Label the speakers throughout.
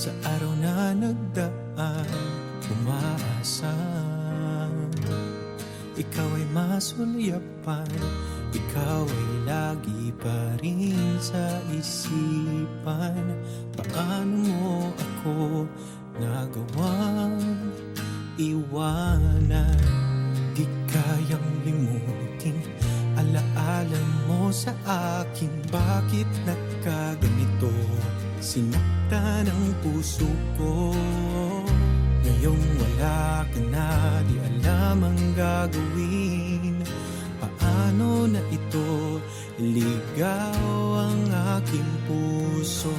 Speaker 1: Sa araw na nagdaan, umaasa ikaw ay masulyapan, ikaw ay lagi pa rin sa isipan. Paano mo ako nagawang iwanan? Di kayang limutin alaala mo sa akin. Bakit nagkaganito? Sinaktan ang puso ko. Ngayong wala ka na, di alam ang gagawin. Paano na ito ligaw ang aking puso?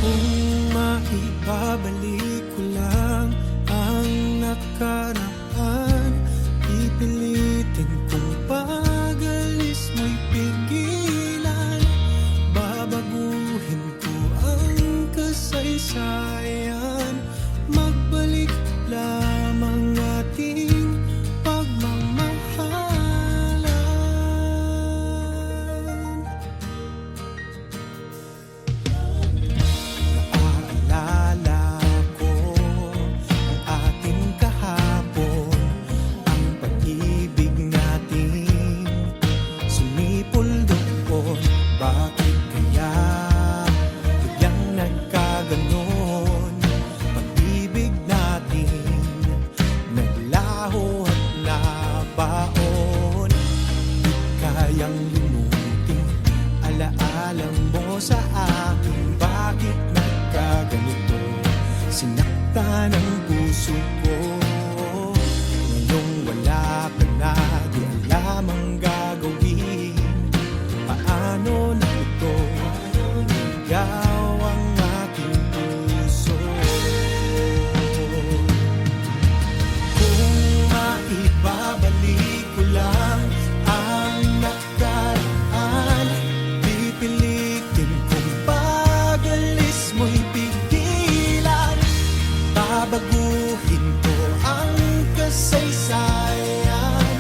Speaker 1: Kung maibabalik ko lang ang nakaraan, pipilitin kong pag-alis mo'y pigilan. Babaguhin ko ang kasaysayan, magbalik lamang ating pagmamahalan. Naaalala ko ang ating kahapon, ang pag-ibig natin sumipol doon. Bakit kaya biglang nagkaganon? Pag-ibig natin naglaho at nabaon. Di kayang limutin alaala mo sa akin. Bakit nagkaganito? Sinaktan ang puso ko. Ngayong wala ka na, di alam ang gagawin. Paano na ito ligaw ang aking puso? Kung maibabalik ko lang ang nakaraan, pipilitin kong pag-alis mo'y pigilan. Babaguhin ko ang kasaysayan,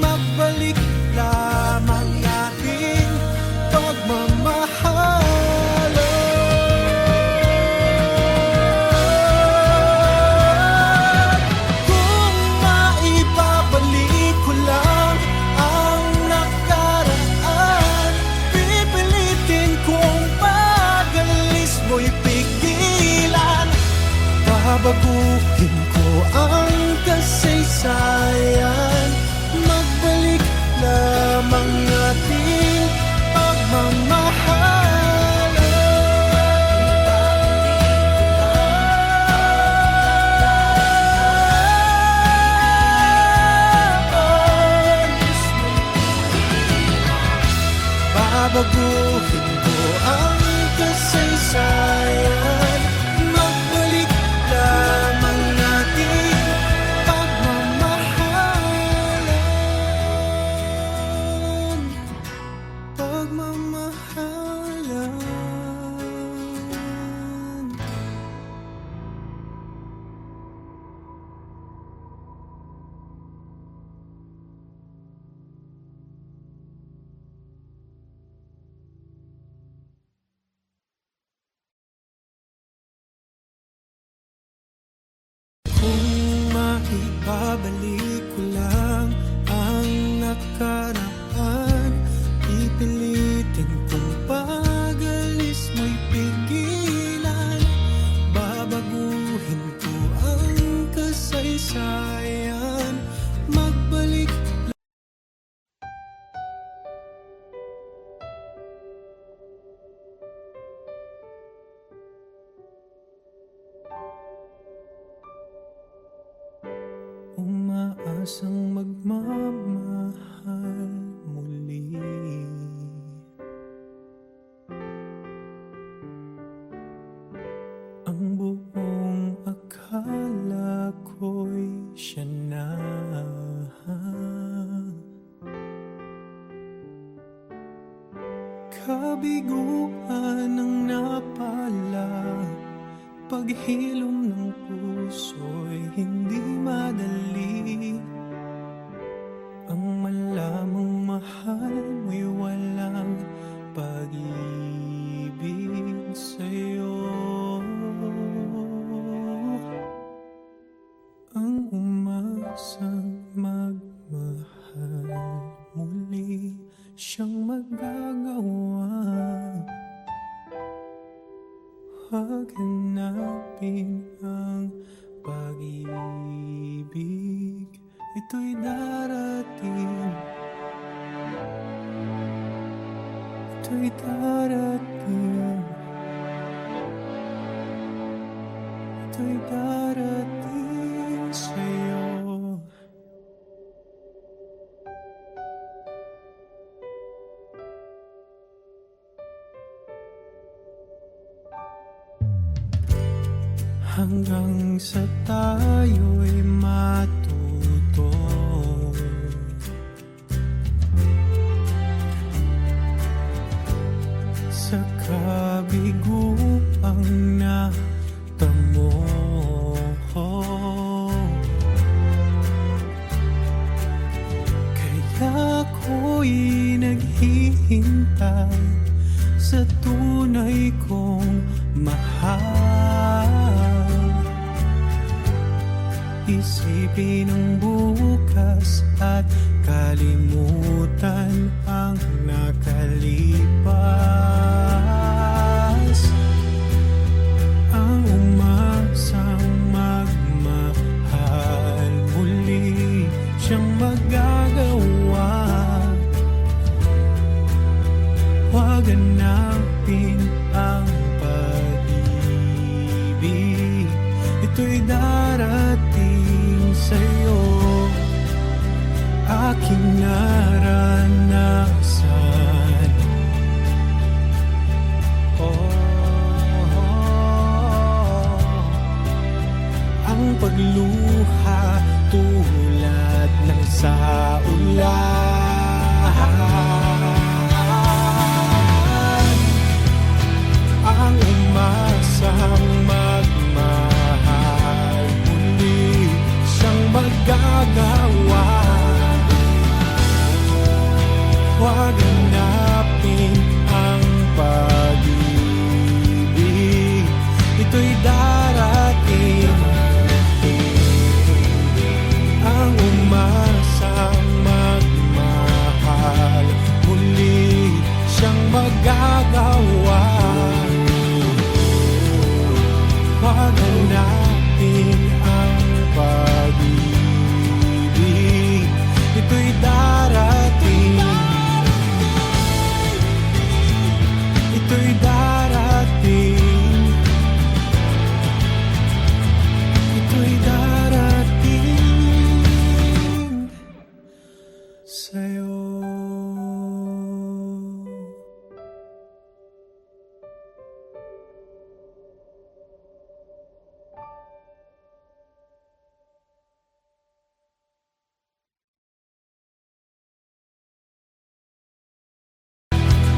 Speaker 1: magbalik lamang ating pagmamahalan. Kung maibabalik ko lang ang nakaraan, pipilitin kong pag-alis mo'y pigilan. Babaguhin ko ang kasaysayan, magbalik lamang ating pagmamahalan. Babaguhin ko ang kasaysayan, magbalik lamang ating pagmamahalan. Pagmamahalan. Kung maibabalik ko lang ang nakaraan, pipilitin kong pag-alis mo'y pigilan. Babaguhin ko ang kasaysayan, magbalik. Umaasang magmamahal muli. Ang buong akala ko'y siya na. Kabiguan ang napala, paghilom ng puso'y hindi madali. Ang malamang mahal mo'y walang pag-ibig. Huwag hanapin ang pag-ibig, ito'y darating. Ito'y darating. Ito'y darating sa'yo. Hanggang sa tayo'y matuto sa kabiguang natamo. Kaya ako'y naghihintay sa tunay kong mahal. Isipin ang bukas at kalimutan ang nakalipas. Ang umasang magmahal, muli siyang magagawa. Huwag hanapin ang pag-ibig, ito'y darating sa'yo. Aking naranasan, ang pagluha tulad ng sa ulan. Ang umasang magmahal, muli siyang magagawa. Huwag hanapin ang pag-ibig, ito'y darating. Ang umasang magmahal, muli siyang magagawa. Huwag hanapin ang pag-ibig, ito'y darating. Ito'y darating. Ito'y darating sa'yo.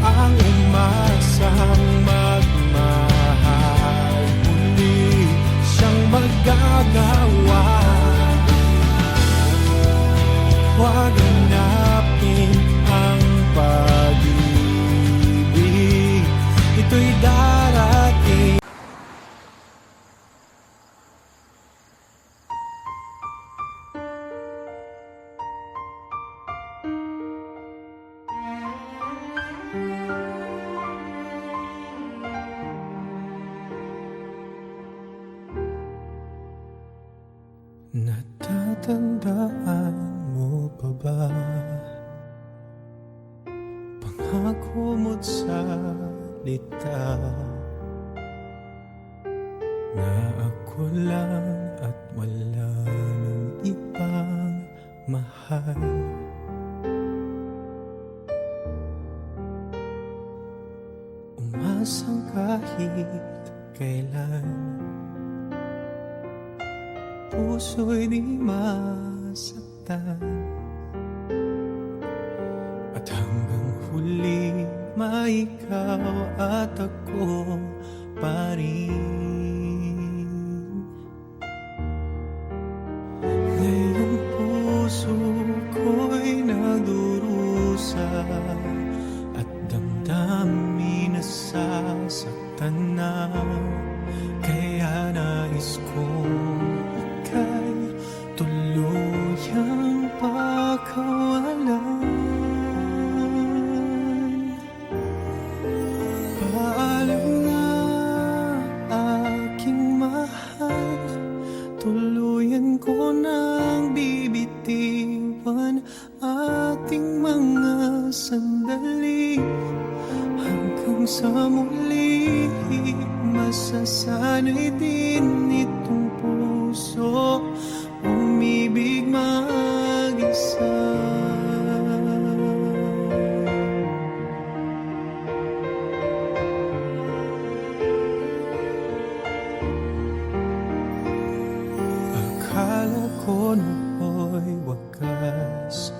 Speaker 1: Ang umasang magmahal, muli siyang magagawa. Huwag hanapin ang pag-ibig, ito'y darating. Natatandaan mo pa ba pangako mo't salita na ako lang at wala nang ibang mahal? Umasang kahit kailan puso'y di masaktan, at hanggang huli maikaw at ako pa rin. Ngayong puso ko'y nagdurusa at damdamin nasasaktan na, kaya nais kong ika'y tuluyang pakawalan. Paalam na sa muli masasanay din itong puso umibig mag-isa. Akala ko noo'y wakas,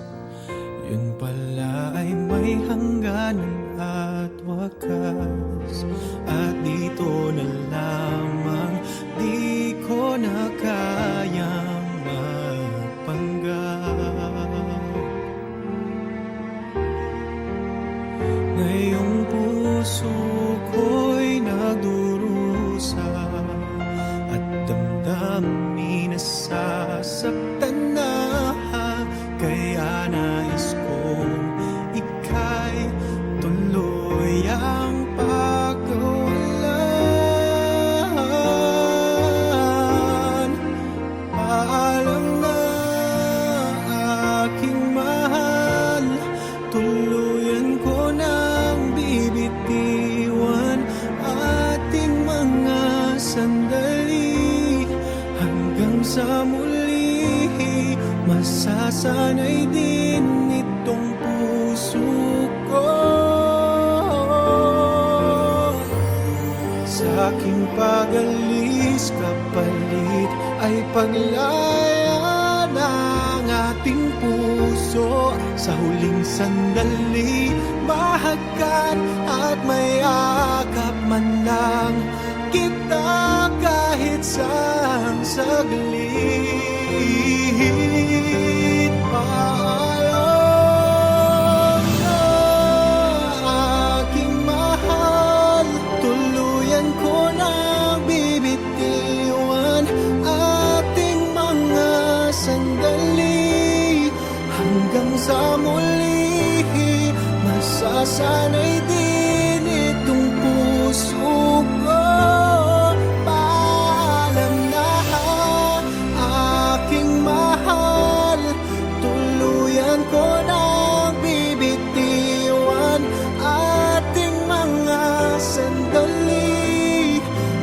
Speaker 1: yun pala ay may hangganan at wakas. At dito na lamang di ko na kayang magpanggap. Ngayong puso ko'y nagdurusa at damdamin nasasaktan na. Kaya nais kong ika'y tuloy ang pagkawalan. Paalam na aking mahal, tuluyan ko nang bibitiwan ating mga sandali hanggang sa muli. Masasanay din itong puso ko sa aking pag-alis, kapalit ay paglaya ng ating puso. Sa huling sandali, mahagkan at may akap man lang kita kahit sang saglit. Paalam na aking mahal, tuluyan ko nang bibitiwan ating mga sandali hanggang sa muli. Masasanay din itong puso ko. Paalam na aking mahal, tuluyan ko nang bibitiwan ating mga sandali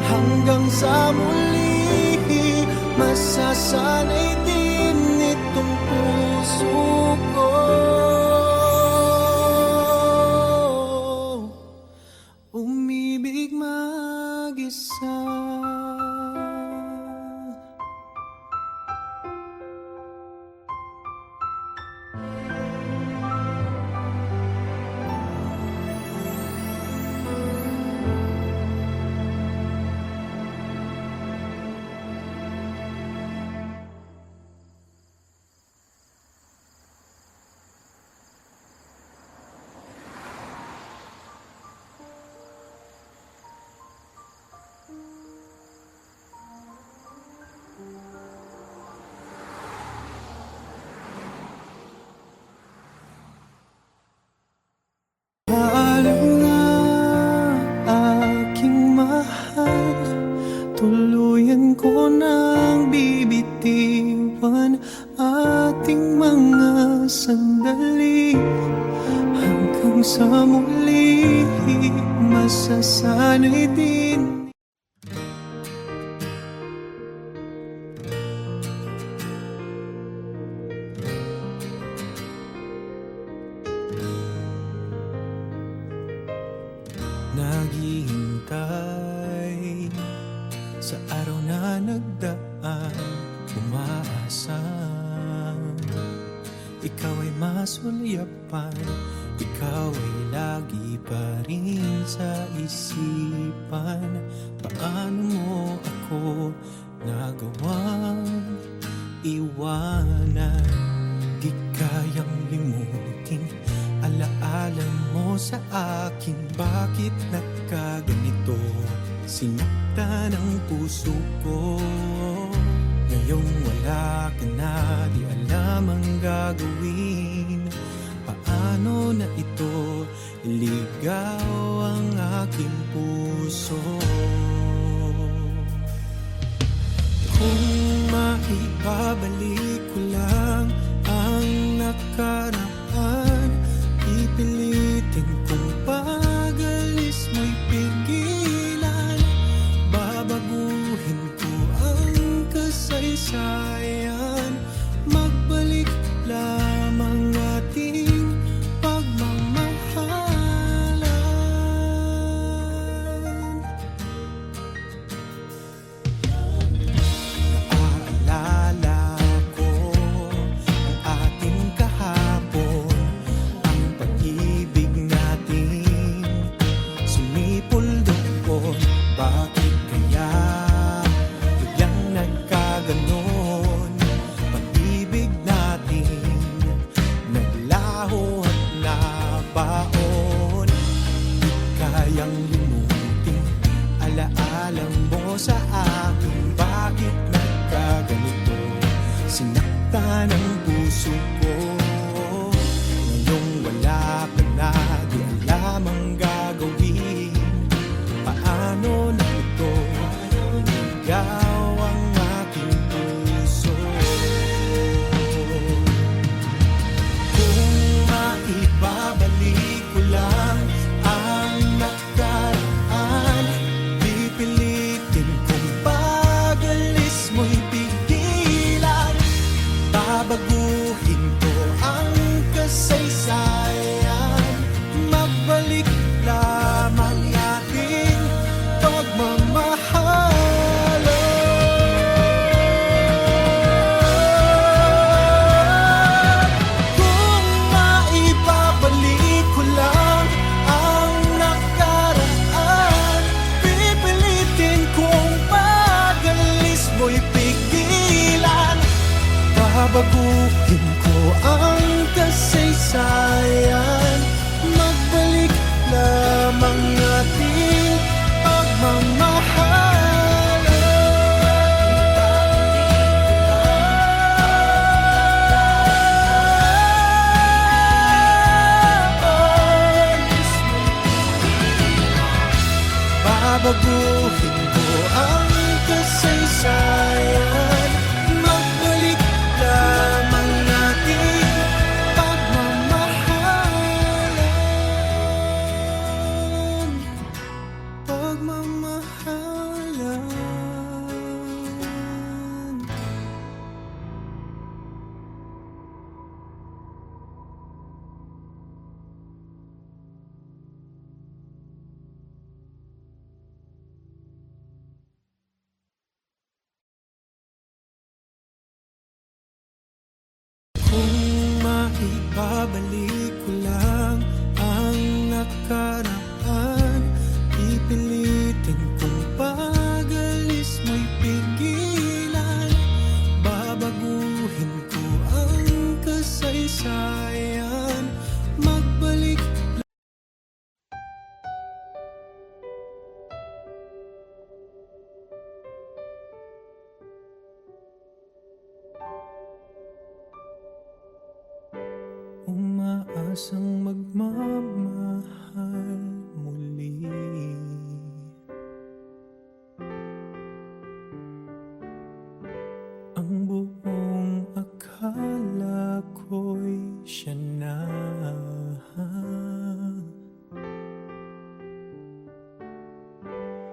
Speaker 1: hanggang sa muli. Masasanay din itong puso ko umibig mag-isa. Paalam na aking mahal, tuluyan ko nang bibitiwan ating mga sandali hanggang sa muli. Masasanay din. Naghihintay sa araw na nagdaan, umaasa ikaw ay masulyapan, ikaw ay lagi pa rin sa isipan. Paano mo ako nagawang iwanan? Di kayang limutin alaala mo sa akin. Bakit nagkaganito? Sinaktan ang puso ko. Ngayong wala ka na, di alam ang gagawin. Paano na ito iligaw ang aking puso? Kung maibabalik ko lang ang nakaraan, pipilitin kong pag-alis mo kayang limutin alaala mo sa akin. Bakit nagkaganito? Sinaktan ang puso ko. Ngayong wala ka na, di alam ang gagawin. Paano na ito? Ikaw ang aking puso. Kung maibabalik ko lang ang nakaraan, pipilitin kong pag-alis mo'y pigilan. Babaguhin ko ang kasaysayan, magbalik lamang ating pagmamahalan. Kung maibabalik ko lang ang nakaraan, pipilitin kong pag-alis mo'y pigilan. Babaguhin ko ang kasaysayan, magbalik lamang ating pagmamahalan. Babaguhin ko ang kasaysayan, magbalik lamang ating pagmamahalan. Pagmamahalan. Kung maibabalik ko lang ang nakaraan, pipilitin kong pag-alis mo'y pigilan. Babaguhin ko ang kasaysayan, magbalik. Umaasang magmamahal muli. Ang buong akala ko'y siya na.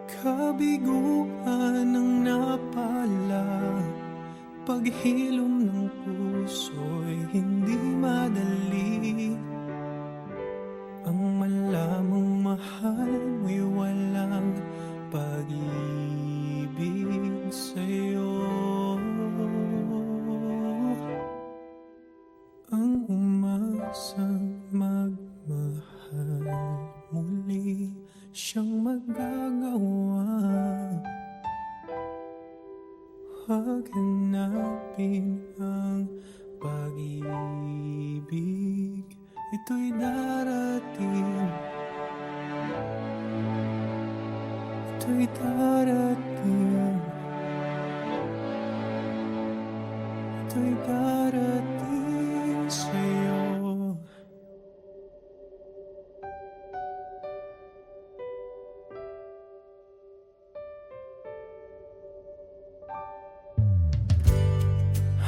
Speaker 1: Kabiguan ang napala, paghilom ng puso'y hindi madali. Ang malamang mahal mo'y walang pag-ibig sa'yo. Ang umasang magmahal muli, siyang magagawa. Haganapin ang pag-ibig, ito'y darating. Ito'y darating. Ito'y darating sa'yo.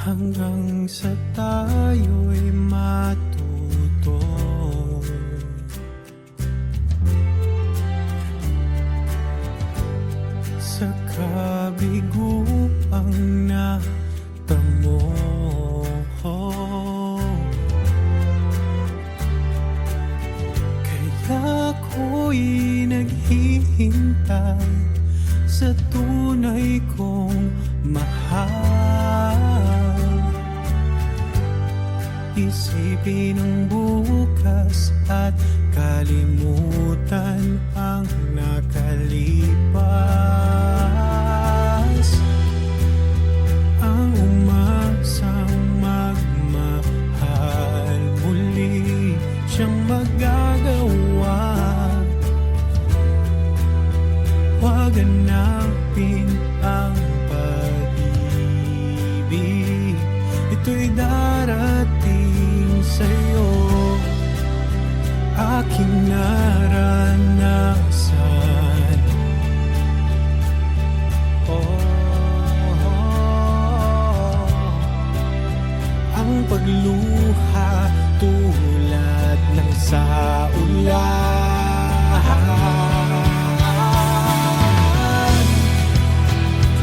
Speaker 1: Hanggang sa tayo'y matuto, sa kabiguang natamo. Kaya ako'y naghihintay sa tunay kong mahal. Isipin ang bukas at kalimutan ang nakalipas. Ang umasang magmahal muli, siyang magagawa. Huwag hanapin ang pag-ibig, ito'y darating sa'yo. Aking naranasan, ang pagluha tulad ng sa ulan.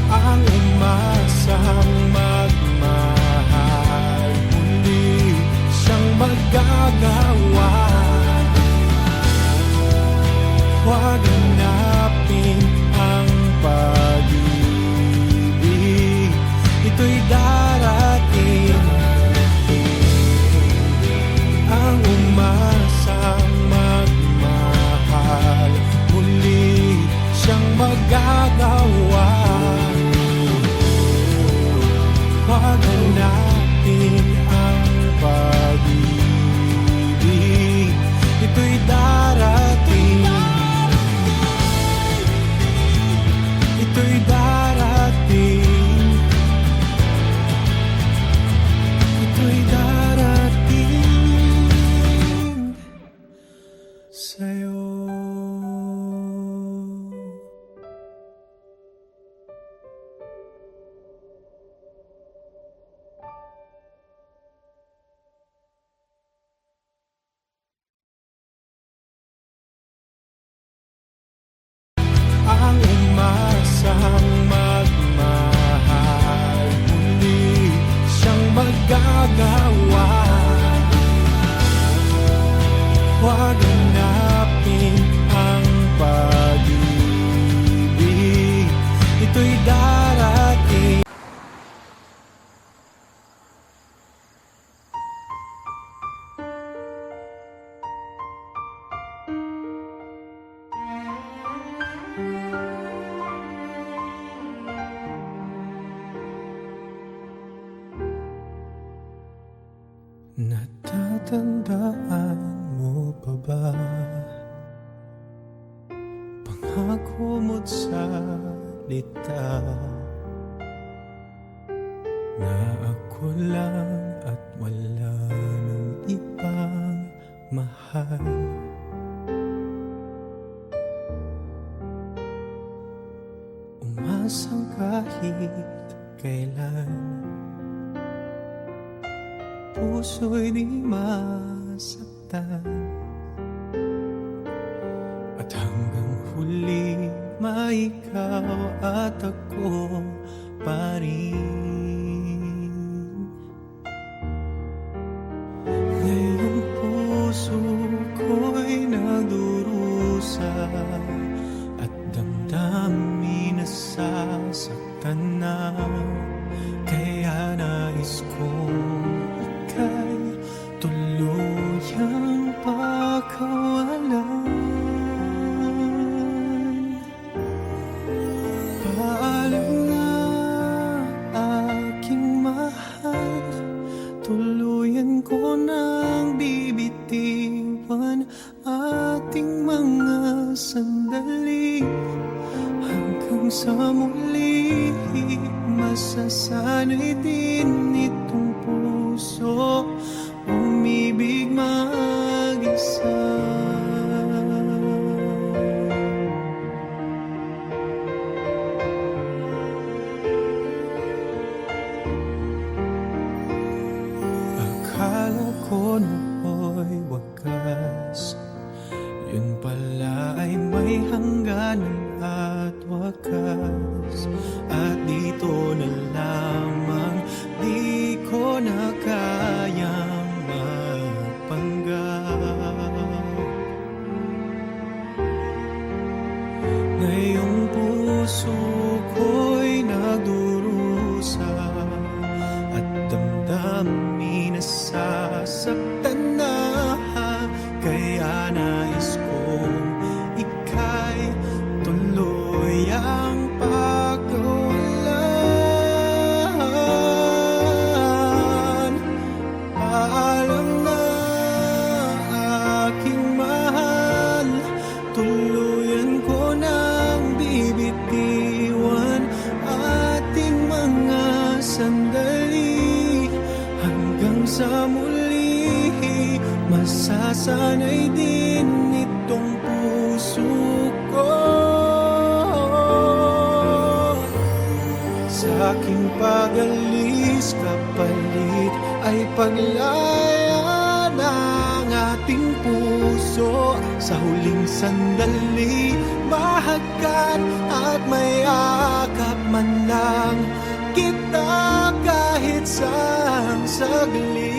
Speaker 1: Ang umasang magmahal, muli siyang magagawa. Huwag hanapin ang pag-ibig, ito'y darating. Ang umasang magmahal, muli siyang magagawa. Huwag hanapin ang pag-ibig, ito'y darating. Ito'y darating. Ito'y darating sa'yo. Ang umasang magmahal, muli siyang magagawa. Huwag hanapin ang pag-ibig, ito'y darating. Natatandaan mo pa ba pangako mo't salita na ako lang at wala nang ibang mahal? Umasang kahit kailan puso'y di masaktan, at hanggang huli maikaw at ako pa rin. Ngayong puso ko'y nagdurusa at damdamin nasasaktan na, kaya nais kong ika'y tuluyang pakawalan. Paalam na aking mahal, tuluyan ko nang bibitiwan ating mga sandali. Hanggang sa muli, masasanay din itong puso umibig mag-isa. Akala ko noo'y wakas, yun pala ay may hangganan at wakas. At dito na lamang di ko na kayang magpanggap. Ngayong puso ko'y nagdurusa at damdamin nasasaktan na, kaya nais kong ika'y tuluyang pakawalan. Paalam na aking mahal, tuluyan ko nang sa muli, masasanay din itong puso ko sa aking pag-alis. Kapalit ay paglaya ng ating puso. Sa huling sandali, mahagkan at may akap man lang kita kahit sang saglit.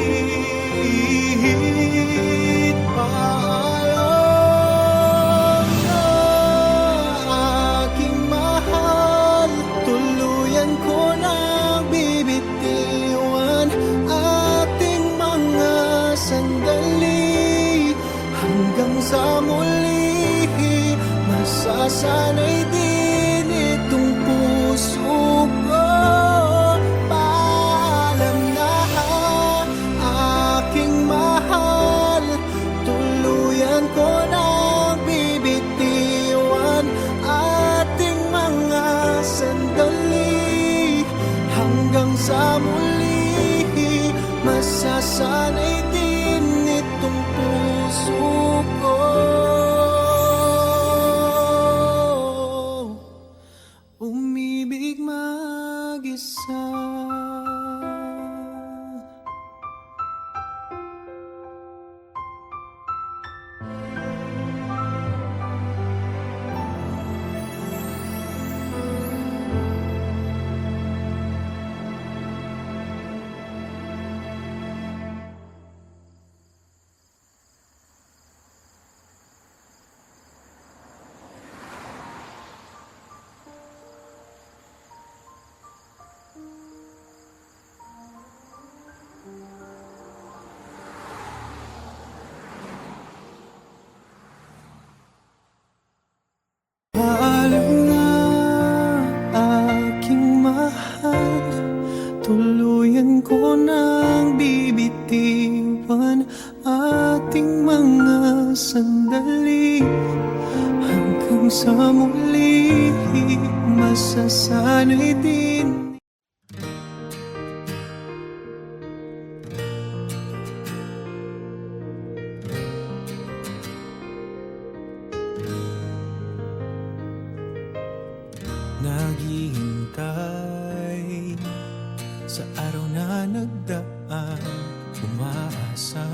Speaker 1: Paalam na aking mahal, tuluyan ko nang bibitiwan ating mga sandali. Hanggang sa muli, masasanay din itong puso ko. Paalam na aking mahal, tuluyan ko nang bibitiwan ating mga sandali. Hanggang sa muli, masasanay din itong puso ko. Umibig mag-isa. Paalam na aking mahal, tuluyan ko nang bibitiwan ating mga sandali. Hanggang sa muli, masasanay din. Naghihintay sa araw na nagdaan, umaasa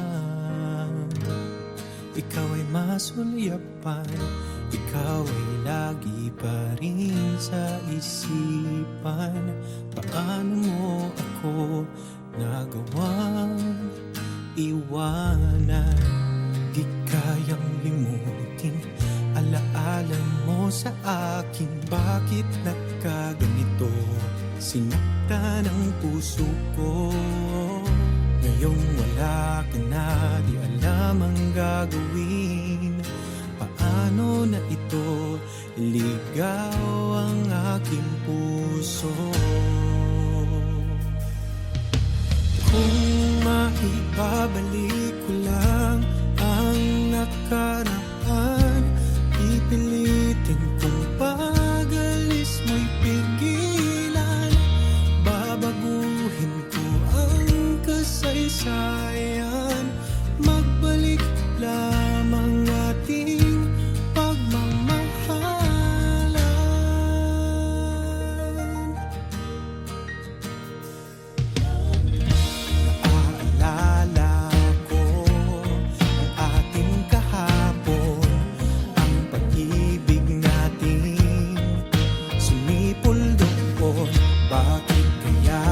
Speaker 1: ikaw ay masulyapan. Ikaw ay lagi pa rin sa isipan. Paano mo ako nagawang iwanan? Di kayang limutin alaala mo sa akin. Bakit nagkaganito? Sinaktan ang puso ko. Ngayong wala ka na, di alam ang gagawin. Paano na ito ligaw ang aking puso? Kung maibabalik ko lang ang nakaraan, pipilitin kong pag-alis mo'y pigilan. Babaguhin ko ang kasaysayan, magbalik lamang ating pagmamahalan. Naaalala ko ang ating kahapon, ang pag-ibig natin sumipol doon. Bakit kaya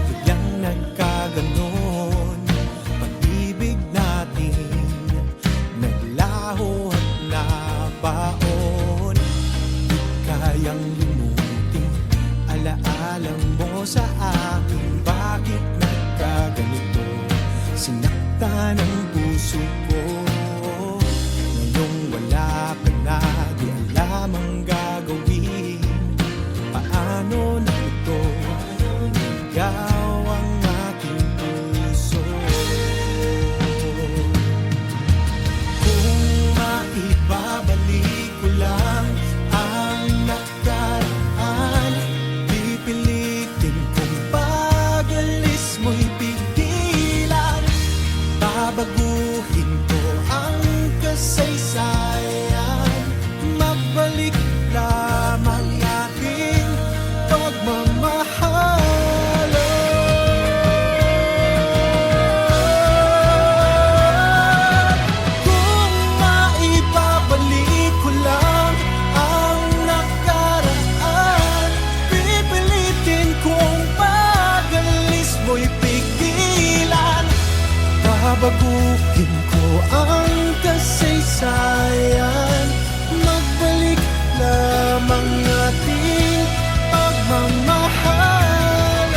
Speaker 1: biglang nagkaganon? Pag-ibig natin naglaho at nabaon. Di kayang limutin alaala mo sa akin. Bakit nagkaganito? Sinaktan ang puso ko. Ngayong wala ka na, di alam ang gagawin. Paano na ito ligaw ang aking puso? Kung maibabalik ko lang ang nakaraan, pipilitin kong magbalik lamang ating pagmamahalan. Kung maibabalik ko lang ang nakaraan, pipilitin kong pag-alis mo'y pigilan. Babaguhin ko ang kasaysayan, magbalik lamang ating pagmamahalan.